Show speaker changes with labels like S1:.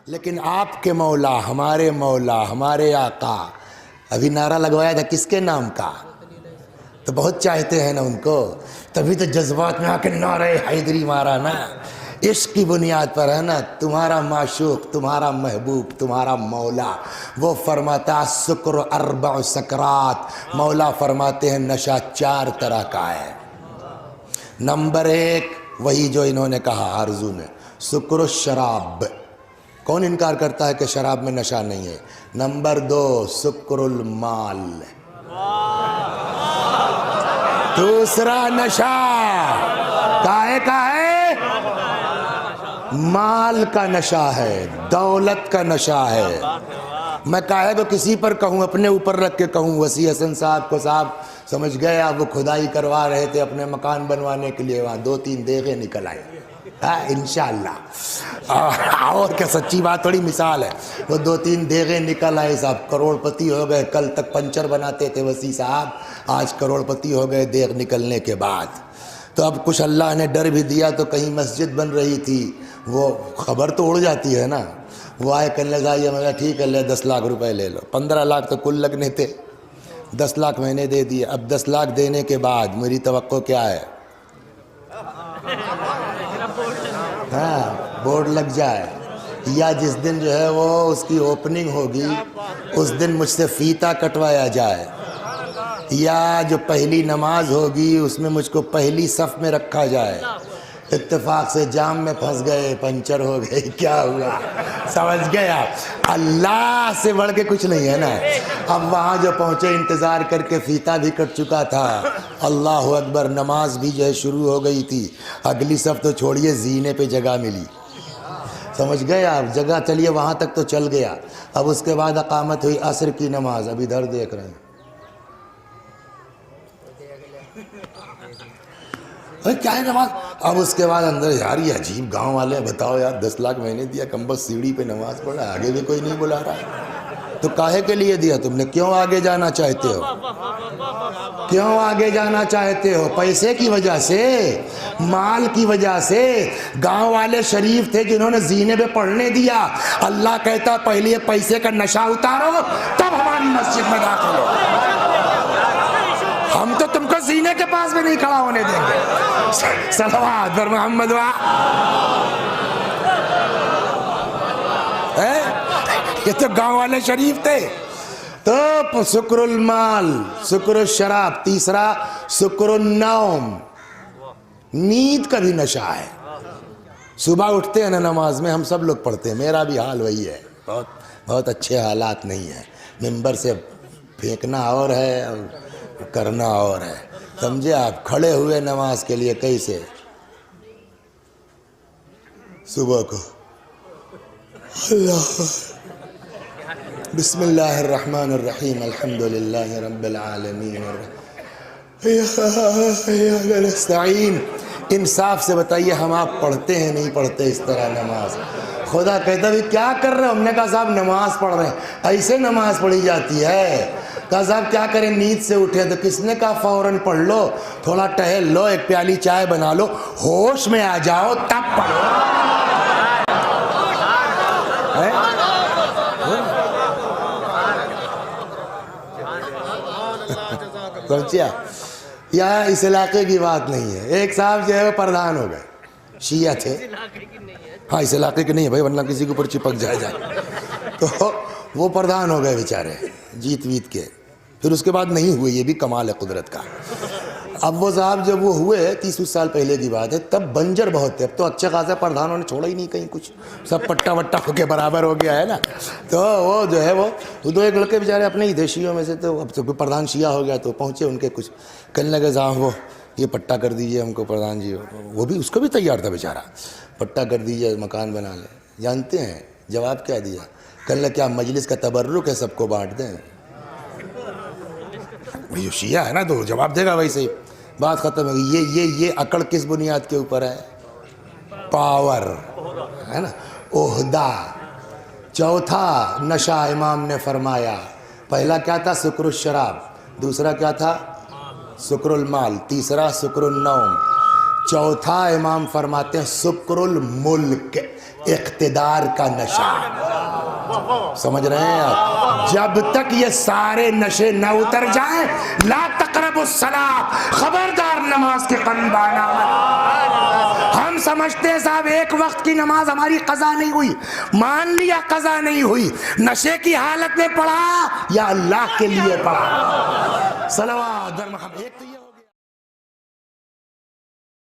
S1: لیکن آپ کے مولا، ہمارے مولا، ہمارے آقا، ابھی نعرہ لگوایا تھا کس کے نام کا؟ تو بہت چاہتے ہیں نا ان کو، تبھی تو جذبات میں آ کے نعرہ حیدری مارا نا۔ عشق کی بنیاد پر ہے نا، تمہارا معشوق، تمہارا محبوب، تمہارا مولا، وہ فرماتا سکر اربع سکرات، مولا فرماتے ہیں نشہ 4 طرح کا ہے۔ نمبر 1 وہی جو انہوں نے کہا آرزو نے، سکر الشراب، کون انکار کرتا ہے کہ شراب میں نشہ نہیں ہے؟ نمبر 2 سکر المال، دوسرا نشہ کاہے کا ہے؟ مال کا نشہ ہے، دولت کا نشہ ہے۔ میں کاہے کو کسی پر کہوں، اپنے اوپر رکھ کے کہوں، وسیع حسن صاحب کو صاحب سمجھ گئے آپ، وہ کھدائی کروا رہے تھے اپنے مکان بنوانے کے لیے، وہاں 2-3 دیگیں نکل آئیں انشاءاللہ۔ اور کیا، سچی بات تھوڑی مثال ہے، وہ 2-3 دیگیں نکل آئے صاحب، کروڑ پتی ہو گئے۔ کل تک پنچر بناتے تھے وسیع صاحب، آج کروڑ پتی ہو گئے دیگ نکلنے کے بعد۔ تو اب کچھ اللہ نے ڈر بھی دیا، تو کہیں مسجد بن رہی تھی، وہ خبر تو اڑ جاتی ہے نا، وہ آئے کہنے لگا یہ، میں ٹھیک ہے لے 10 لاکھ روپے لے لو۔ 15 لاکھ تو کل لگنے تھے، 10 لاکھ میں نے دے دیے۔ اب 10 لاکھ دینے کے بعد میری توقع کیا ہے؟ ہاں، بورڈ لگ جائے، یا جس دن جو ہے وہ اس کی اوپننگ ہوگی اس دن مجھ سے فیتا کٹوایا جائے، یا جو پہلی نماز ہوگی اس میں مجھ کو پہلی صف میں رکھا جائے۔ اتفاق سے جام میں پھنس گئے، پنچر ہو گئے، کیا ہوا سمجھ گیا؟ اللہ سے بڑھ کے کچھ نہیں ہے نا۔ اب وہاں جو پہنچے انتظار کر کے فیتا بھی کٹ چکا تھا، اللہ اکبر، نماز بھی جو ہے شروع ہو گئی تھی، اگلی صف تو چھوڑیے زینے پہ جگہ ملی، سمجھ گئے آپ؟ جگہ چلیے وہاں تک تو چل گیا۔ اب اس کے بعد اقامت ہوئی عصر کی نماز، اب ادھر دیکھ رہے ہیں کیا ہے نماز۔ اب اس کے بعد اندر، یار یہ عجیب گاؤں والے، بتاؤ یار 10 لاکھ میں نے دیا، کم بس سیڑھی پہ نماز پڑھا، آگے بھی کوئی نہیں بلا رہا، تو کاہے کے لیے دیا تم نے؟ کیوں آگے جانا چاہتے ہو؟ کیوں آگے جانا چاہتے ہو؟ پیسے کی وجہ سے، مال کی وجہ سے؟ گاؤں والے شریف تھے جنہوں نے زینے پہ پڑھنے دیا۔ اللہ کہتا پہلے یہ پیسے کا نشہ اتارو تب ہماری مسجد میں داخل ہو، ہم تو تم کو زینے کے پاس بھی نہیں کھڑا ہونے دیں گے۔ صلوات پر محمد یہ تو گاؤں والے شریف تھے۔ تو سکر المال، سکر الشراب، تیسرا سکر النوم، نیند کا بھی نشہ ہے۔ صبح اٹھتے ہیں نا نماز میں، ہم سب لوگ پڑھتے ہیں، میرا بھی حال وہی ہے، بہت اچھے حالات نہیں ہیں، ممبر سے پھینکنا اور ہے اور کرنا اور ہے، سمجھے آپ؟ کھڑے ہوئے نماز کے لیے کیسے؟ صبح کو اللہ، بسم اللہ الرحمن الرحیم، الحمدللہ رب العالمین، نستعین۔ انصاف سے بتائیے، ہم آپ پڑھتے ہیں نہیں پڑھتے اس طرح نماز؟ خدا کہتا بھی کیا کر رہے ہو؟ ہم نے کہا صاحب نماز پڑھ رہے ہیں۔ ایسے نماز پڑھی جاتی ہے؟ کہا صاحب کیا کریں، نیند سے اٹھے تو کس نے کہا فوراً پڑھ لو، تھوڑا ٹہل لو، ایک پیالی چائے بنا لو، ہوش میں آ جاؤ تب پڑھو۔ سمجھیا؟ یا اس علاقے کی بات نہیں ہے۔ ایک صاحب جو ہے وہ پردھان ہو گئے، شیعہ تھے، ہاں اس علاقے کے نہیں ہے بھائی، ورنہ کسی کے اوپر چپک جائے تو وہ پردھان ہو گئے بیچارے، جیت ویت کے، پھر اس کے بعد نہیں ہوئے، یہ بھی کمال ہے قدرت کا۔ اب وہ صاحب جب وہ ہوئے 30 سال پہلے کی بات ہے، تب بنجر بہت تھے، اب تو اچھے خاصے پردھانوں نے چھوڑا ہی نہیں کہیں کچھ، سب پٹا وٹا ہو کے برابر ہو گیا ہے نا۔ تو وہ جو ہے وہ دو ایک لڑکے بیچارے اپنے ہی دیشیوں میں سے، تو اب تو پردھان شیعہ ہو گیا، تو پہنچے ان کے کچھ، کہنے لگے صاحب وہ یہ پٹا کر دیجئے ہم کو پردھان جی، وہ بھی اس کو بھی تیار تھا بیچارہ، پٹا کر دیجئے مکان بنا لیں۔ جانتے ہیں جواب کیا دیا؟ کہنے لگے کیا مجلس کا تبرک ہے، سب کو بانٹ دیں؟ یہ شیعہ ہے نا تو جواب دے گا ویسے ہی، بات ختم ہے۔ یہ اکڑ کس بنیاد کے اوپر ہے؟ پاور ہے نا، عہدہ۔ چوتھا نشہ امام نے فرمایا، پہلا کیا تھا؟ سکر الشراب، دوسرا کیا تھا؟ سکر المال، تیسرا سکر النوم، چوتھا امام فرماتے ہیں سکر الملک، اقتدار کا نشہ. سمجھ رہے ہیں آپ؟ جب تک یہ سارے نشے نہ اتر جائیں لا تقربوا الصلاۃ، خبردار نماز کے قریب آنا مت. ہم سمجھتے ہیں صاحب ایک وقت کی نماز ہماری قضا نہیں ہوئی، مان لیا قضا نہیں ہوئی، نشے کی حالت میں پڑھا یا اللہ کے لیے پڑھا. صلوات بر محمد. ایک تو یہ